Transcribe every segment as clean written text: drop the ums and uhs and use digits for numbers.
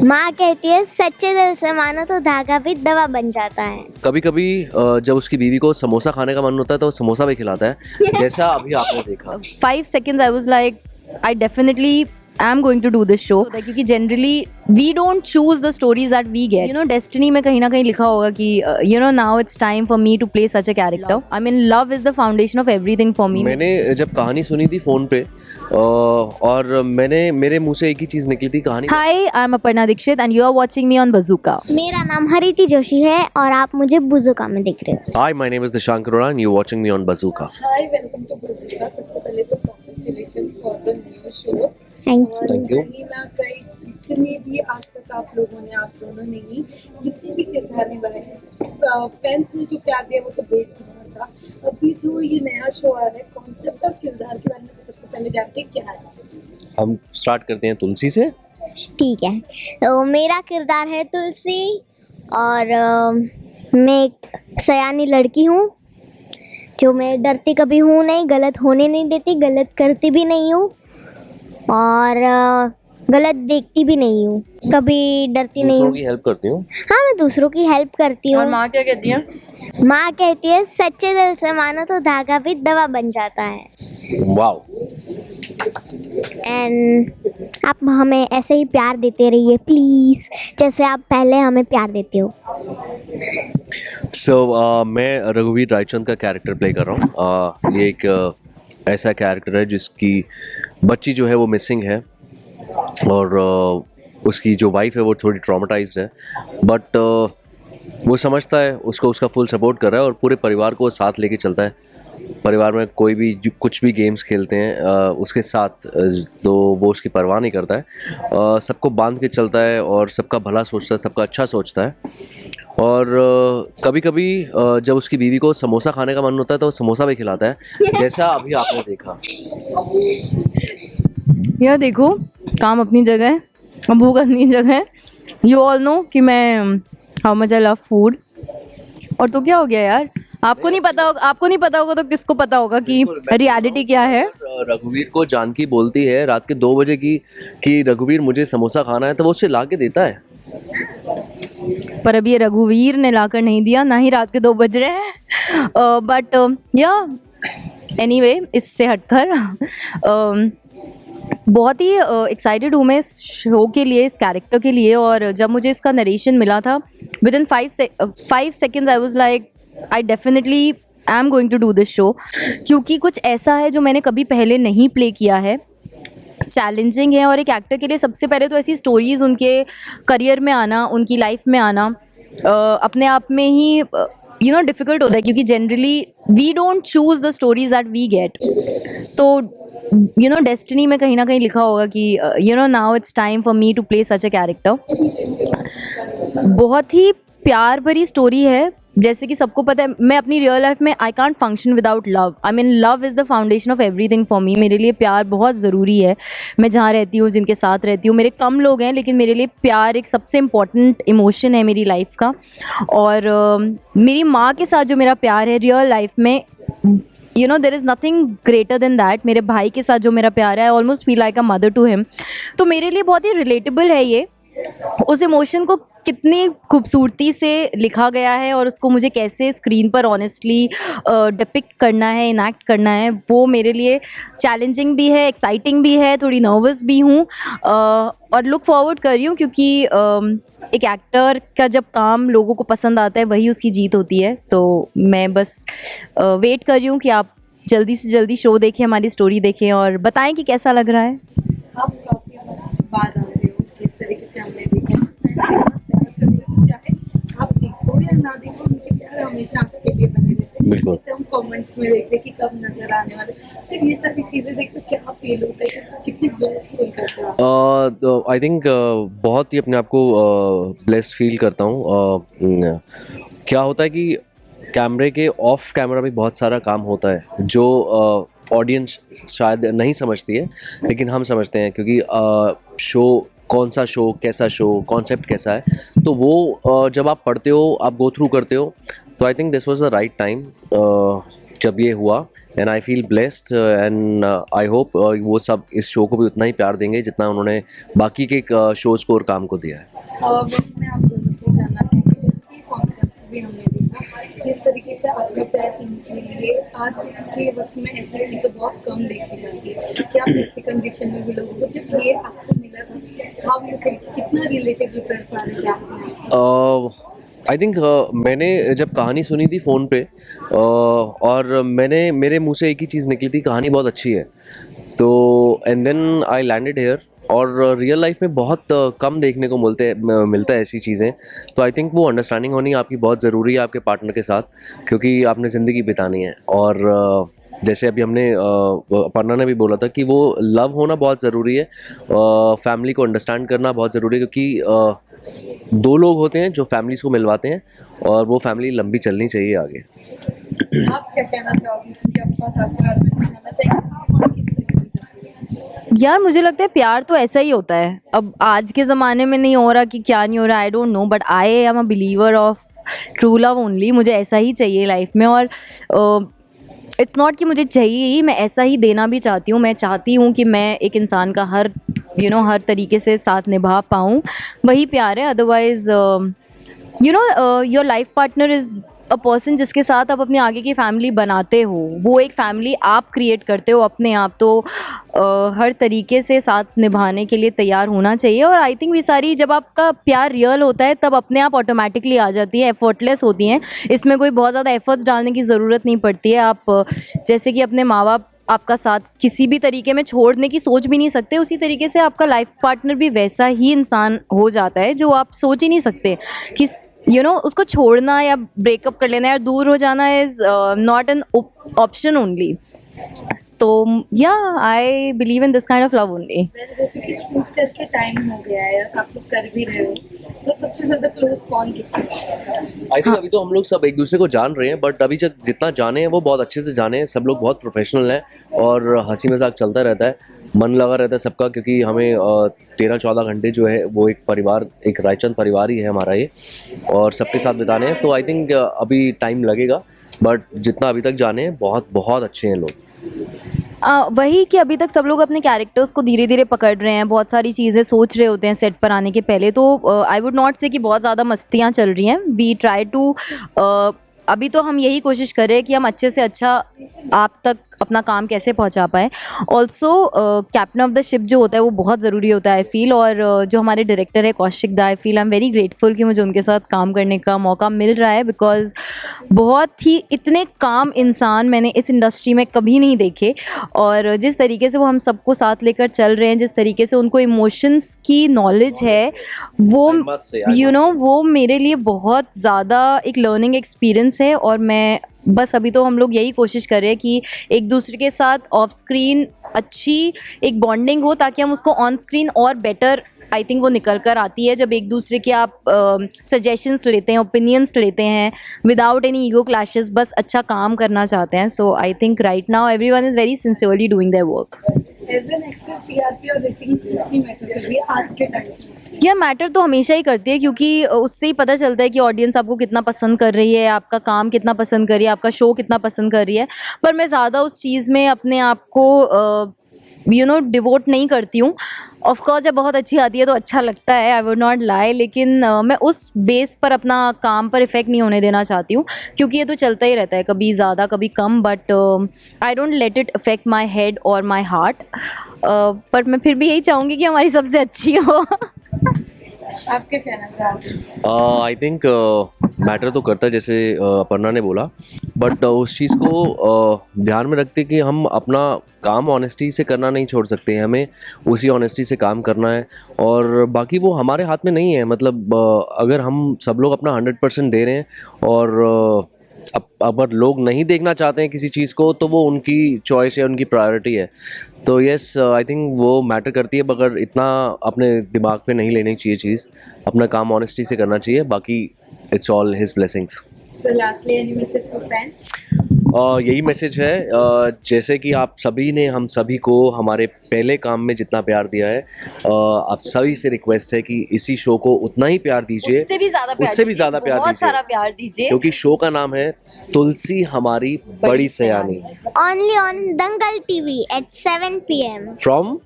माँ कहती है सच्चे दिल से मानो तो धागा भी दवा बन जाता है। कभी कभी जब उसकी बीवी को समोसा खाने का मन होता है तो वो समोसा भी खिलाता है, जैसा अभी आपने देखा। 5 seconds I was like, I definitely am going to do this show, क्योंकि generally we don't choose the stories that we get. You know, destiny में कहीं ना कहीं लिखा होगा कि you know now it's time for me to play such a character. I mean, love is the foundation of everything for me. मैंने जब कहानी सुनी थी फोन पे और मेरे मुंह से एक ही चीज निकली थी कहानी। Hi, I'm Aparna Dikshit and you are watching me on Bazooka. मेरा नाम हरिति जोशी है और आप मुझे बुजुका में देख रहे हो। Hi, my name is Dishank Arora and you're watching me on Bazooka. Hi, welcome to Bazooka. सबसे पहले तो congratulations for the new show. Thank और Thank you. कहीं ना कहीं जितने भी आज तक आप लोगों ने, आप दोनों ने ही जितने भी किरदार निभाए हैं, फैंस ने जो प्यार दिया वो तो बेसहारा था। अभी जो ये नया शो आ रहा है, कॉन्सेप्ट और किरदार के बारे में सबसे पहले जानते हैं क्या है। हम स्टार्ट करते हैं तुलसी से। ठीक है, तो मेरा किरदार है तुलसी और मैं एक सयानी लड़की हूँ जो मैं डरती कभी हूँ नहीं, गलत होने नहीं देती, गलत करती भी नहीं हूँ और गलत देखती भी नहीं हूँ, कभी डरती नहीं दूसरों हूँ। की हेल्प करती हूँ। हाँ, मैं दूसरों की हेल्प करती और हूँ। माँ क्या कहती है? माँ कहती है सच्चे दिल से मानो तो धागा भी दवा बन जाता है। वाओ। एंड आप हमें ऐसे ही प्यार देते रहिए प्लीज, जैसे आप पहले हमें प्यार देते हो। मैं रघुवीर रायचंद का कैरेक्टर प्ले कर रहा हूँ। ये एक ऐसा कैरेक्टर है जिसकी बच्ची जो है वो मिसिंग है और उसकी जो वाइफ है वो थोड़ी ट्रॉमेटाइज्ड है, बट वो समझता है, उसको उसका फुल सपोर्ट कर रहा है और पूरे परिवार को साथ लेके चलता है। परिवार में कोई भी कुछ भी गेम्स खेलते हैं उसके साथ, तो वो उसकी परवाह नहीं करता है, सबको बांध के चलता है और सबका भला सोचता है, सबका अच्छा सोचता है। और कभी कभी जब उसकी बीवी को समोसा खाने का मन होता है तो वो समोसा भी खिलाता है, जैसा अभी आपने देखा। यार देखो, काम अपनी जगह है और भूख अपनी जगह है। यू ऑल नो कि मैं how much I love food. और तो क्या हो गया यार, आपको नहीं पता होगा तो किसको पता होगा कि रियलिटी क्या है। रघुवीर को जानकी बोलती है रात के 2 बजे की कि रघुवीर मुझे समोसा खाना है, तो वो उसे ला के देता है। पर अभी ये रघुवीर ने लाकर नहीं दिया, ना ही रात के 2 बज रहे हैं। बट या एनीवे, इससे हटकर बहुत ही एक्साइटेड हूँ मैं इस शो के लिए, इस कैरेक्टर के लिए। और जब मुझे इसका नरेशन मिला था, within 5 seconds I was like, I definitely I am going to do this show, क्योंकि कुछ ऐसा है जो मैंने कभी पहले नहीं प्ले किया है, चैलेंजिंग है। और एक एक्टर के लिए सबसे पहले तो ऐसी स्टोरीज़ उनके करियर में आना, उनकी लाइफ में आना अपने आप में ही यू नो डिफ़िकल्ट होता है, क्योंकि generally we don't choose the stories that we get. तो यू नो डेस्टिनी में कहीं ना कहीं लिखा होगा कि you know now it's time for me to play such a character. बहुत ही प्यार भरी स्टोरी है। जैसे कि सबको पता है, मैं अपनी रियल लाइफ में I can't function without love. I mean love is the foundation of everything for me. मेरे लिए प्यार बहुत ज़रूरी है। मैं जहाँ रहती हूँ, जिनके साथ रहती हूँ, मेरे कम लोग हैं, लेकिन मेरे लिए प्यार एक सबसे इम्पॉर्टेंट इमोशन है मेरी लाइफ का। और मेरी माँ के साथ जो मेरा प्यार है रियल लाइफ में, you know there is nothing greater than that. मेरे भाई के साथ जो मेरा प्यार है, I almost feel like a mother to him. तो मेरे लिए बहुत ही रिलेटेबल है ये। उस इमोशन को कितनी खूबसूरती से लिखा गया है और उसको मुझे कैसे स्क्रीन पर ऑनेस्टली डिपिक्ट करना है, इनैक्ट करना है, वो मेरे लिए चैलेंजिंग भी है, एक्साइटिंग भी है, थोड़ी नर्वस भी हूँ और लुक फॉरवर्ड कर रही हूँ, क्योंकि एक एक्टर का जब काम लोगों को पसंद आता है वही उसकी जीत होती है। तो मैं बस वेट कर रही हूँ कि आप जल्दी से जल्दी शो देखें, हमारी स्टोरी देखें और बताएं कि कैसा लग रहा है। आप काफी बाद आ रहे हो, किस तरीके से हमने देखा, चाहे आप देखो या ना देखो, उनके प्यार हमेशा आपके लिए बने रहते हैं। बिल्कुल। जैसे हम कमेंट्स में देखते हैं कि कब नजर आने वाले, फिर ये सारी चीजें देखते क्या फील होता है, कितनी ब्लेस्ड फील करते हो आप? आई थिंक बहुत ही अपने आप को ब्लेस्ड फील करता हूँ। क्या होता है कि कैमरे के ऑफ कैमरा भी बहुत सारा काम होता है जो ऑडियंस शायद नहीं समझती है, लेकिन हम समझते हैं, क्योंकि शो कौन सा शो, कैसा शो, कॉन्सेप्ट कैसा है, तो वो जब आप पढ़ते हो, आप गो थ्रू करते हो, तो I think this was the right time जब ये हुआ, and I feel blessed and I hope वो सब इस शो को भी उतना ही प्यार देंगे जितना उन्होंने बाकी के शोज़ को और काम को दिया है। और मैं आप दोनों से जानना चाहूँगी कि कॉन्सेप्ट भी हमने देखा जिस तरीके से आपका प्यार इनके लिए आज के वक्त में ऐसी चीज़ें बहुत कम देखी जाती है, क्या आप ऐसी कंडीशन में भी लोगों को जब ये आपको मिला था, हाउ यू थिंक कितना रिलेटेबल कर पा रहे हैं आप? आई थिंक मैंने जब कहानी सुनी थी फ़ोन पे और मेरे मुंह से एक ही चीज़ निकली थी, कहानी बहुत अच्छी है, तो and then I landed here. और रियल लाइफ में बहुत कम देखने को मिलता है ऐसी चीज़ें, तो आई थिंक वो अंडरस्टैंडिंग होनी आपकी बहुत ज़रूरी है आपके पार्टनर के साथ, क्योंकि आपने ज़िंदगी बितानी है। और जैसे अभी हमने अपर्णा ने भी बोला था कि वो लव होना बहुत ज़रूरी है, फैमिली को अंडरस्टैंड करना बहुत ज़रूरी है, क्योंकि दो लोग होते हैं जो फैमिलीज़ को मिलवाते हैं और वो फैमिली लंबी चलनी चाहिए आगे। आप क्या कहना चाहोगी कि आपका साथ कहना चाहिए आप किस तरीके से? यार मुझे लगता है प्यार तो ऐसा ही होता है। अब आज के ज़माने में नहीं हो रहा कि क्या नहीं हो रहा, I don't know, but I am a believer of true love only. मुझे ऐसा ही चाहिए लाइफ में, और इट्स नॉट कि मुझे चाहिए ही, मैं ऐसा ही देना भी चाहती हूँ। मैं चाहती हूँ कि मैं एक इंसान का हर हर तरीके से साथ निभा पाऊँ, वही प्यार है। Otherwise your life partner is a person जिसके साथ आप अपनी आगे की फैमिली बनाते हो, वो एक फैमिली आप क्रिएट करते हो अपने आप, तो हर तरीके से साथ निभाने के लिए तैयार होना चाहिए। और आई थिंक ये सारी, जब आपका प्यार रियल होता है तब अपने आप ऑटोमेटिकली आ जाती है, एफर्टलेस होती हैं, इसमें कोई बहुत ज़्यादा एफर्ट्स डालने की ज़रूरत नहीं पड़ती है। आप जैसे कि अपने माँ बाप आपका साथ किसी भी तरीके में छोड़ने की सोच भी नहीं सकते, उसी तरीके से आपका लाइफ पार्टनर भी वैसा ही इंसान हो जाता है जो आप सोच ही नहीं सकते कि उसको छोड़ना या ब्रेकअप कर लेना या दूर हो जाना is not an option only. तो या I believe in this kind of love only. जैसे कि शूट करके टाइम हो गया है, आप लोग कर भी रहे हो, तो सबसे ज्यादा क्लोज कौन किससे है? आई थिंक अभी तो हम लोग सब एक दूसरे को जान रहे हैं, बट अभी जितना जाने हैं वो बहुत अच्छे से जाने हैं। सब लोग बहुत प्रोफेशनल हैं और हंसी मजाक चलता रहता है, मन लगा रहता है सबका, क्योंकि हमें 13-14 घंटे जो है वो एक परिवार, एक रायचंद परिवार ही है हमारा ये, और सबके साथ बिताने हैं। तो आई थिंक अभी टाइम लगेगा, बट जितना अभी तक जाने हैं बहुत बहुत अच्छे हैं लोग। वही कि अभी तक सब लोग अपने कैरेक्टर्स को धीरे धीरे पकड़ रहे हैं, बहुत सारी चीज़ें सोच रहे होते हैं सेट पर आने के पहले। तो आई वुड नॉट से कि बहुत ज़्यादा मस्तियाँ चल रही हैं। वी ट्राई टू अभी तो हम यही कोशिश कर रहे हैं कि हम अच्छे से अच्छा आप तक अपना काम कैसे पहुंचा पाएँ। Also captain of the ship जो होता है वो बहुत ज़रूरी होता है आई फील, और जो हमारे डायरेक्टर है कौशिक दा, I feel I am very grateful कि मुझे उनके साथ काम करने का मौका मिल रहा है, बिकॉज बहुत ही इतने काम इंसान मैंने इस इंडस्ट्री में कभी नहीं देखे। और जिस तरीके से वो हम सबको साथ लेकर चल रहे हैं, जिस तरीके से उनको इमोशंस की नॉलेज है, वो वो मेरे लिए बहुत ज़्यादा एक लर्निंग एक्सपीरियंस है। और मैं बस अभी तो हम लोग यही कोशिश कर रहे हैं कि एक दूसरे के साथ ऑफ स्क्रीन अच्छी एक बॉन्डिंग हो, ताकि हम उसको ऑन स्क्रीन और बेटर, आई थिंक वो निकल कर आती है जब एक दूसरे के आप सजेशंस लेते हैं, ओपिनियंस लेते हैं विदाउट एनी ईगो क्लैशेस, बस अच्छा काम करना चाहते हैं। So I think right now everyone is very sincerely doing their work. As an actor TRP और रेटिंग्स कितनी मैटर कर रही है आज के टाइम में? यह मैटर तो हमेशा ही करती है, क्योंकि उससे ही पता चलता है कि ऑडियंस आपको कितना पसंद कर रही है, आपका काम कितना पसंद कर रही है, आपका शो कितना पसंद कर रही है। पर मैं ज़्यादा उस चीज़ में अपने आप को डिवोट नहीं करती हूँ। ऑफकोर्स जब बहुत अच्छी आती है तो अच्छा लगता है, आई वुड नॉट लाई, लेकिन मैं उस बेस पर अपना काम पर इफ़ेक्ट नहीं होने देना चाहती हूँ, क्योंकि ये तो चलता ही रहता है, कभी ज़्यादा कभी कम, but I don't let it affect my head और माई हार्ट। पर मैं फिर भी यही चाहूँगी कि हमारी सबसे अच्छी हो। आप क्या कहना चाहते हैं? आई थिंक मैटर तो करता है, जैसे अपर्णा ने बोला, बट उस चीज़ को ध्यान में रखते कि हम अपना काम ऑनेस्टी से करना नहीं छोड़ सकते हैं, हमें उसी ऑनेस्टी से काम करना है, और बाकी वो हमारे हाथ में नहीं है। मतलब अगर हम सब लोग अपना 100% दे रहे हैं और अगर लोग नहीं देखना चाहते हैं किसी चीज़ को, तो वो उनकी चॉइस है, उनकी प्रायोरिटी है। तो यस, आई थिंक वो मैटर करती है, मगर इतना अपने दिमाग पे नहीं लेनी चाहिए चीज़, अपना काम ऑनेस्टी से करना चाहिए, बाकी it's all his blessings. So lastly, any message for fans? यही मैसेज है, जैसे कि आप सभी ने हम सभी को हमारे पहले काम में जितना प्यार दिया है, आप सभी से रिक्वेस्ट है कि इसी शो को उतना ही प्यार दीजिए, उससे भी ज्यादा प्यार उससे भी दीजिए, ज़्यादा प्यार बहुत दीजिए। सारा प्यार दीजिए, क्योंकि शो का नाम है तुलसी हमारी बड़ी सयानी, Only on Dangal TV at 7 p.m. From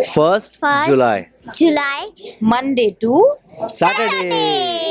1st First जुलाई July मंडे टू सैटरडे।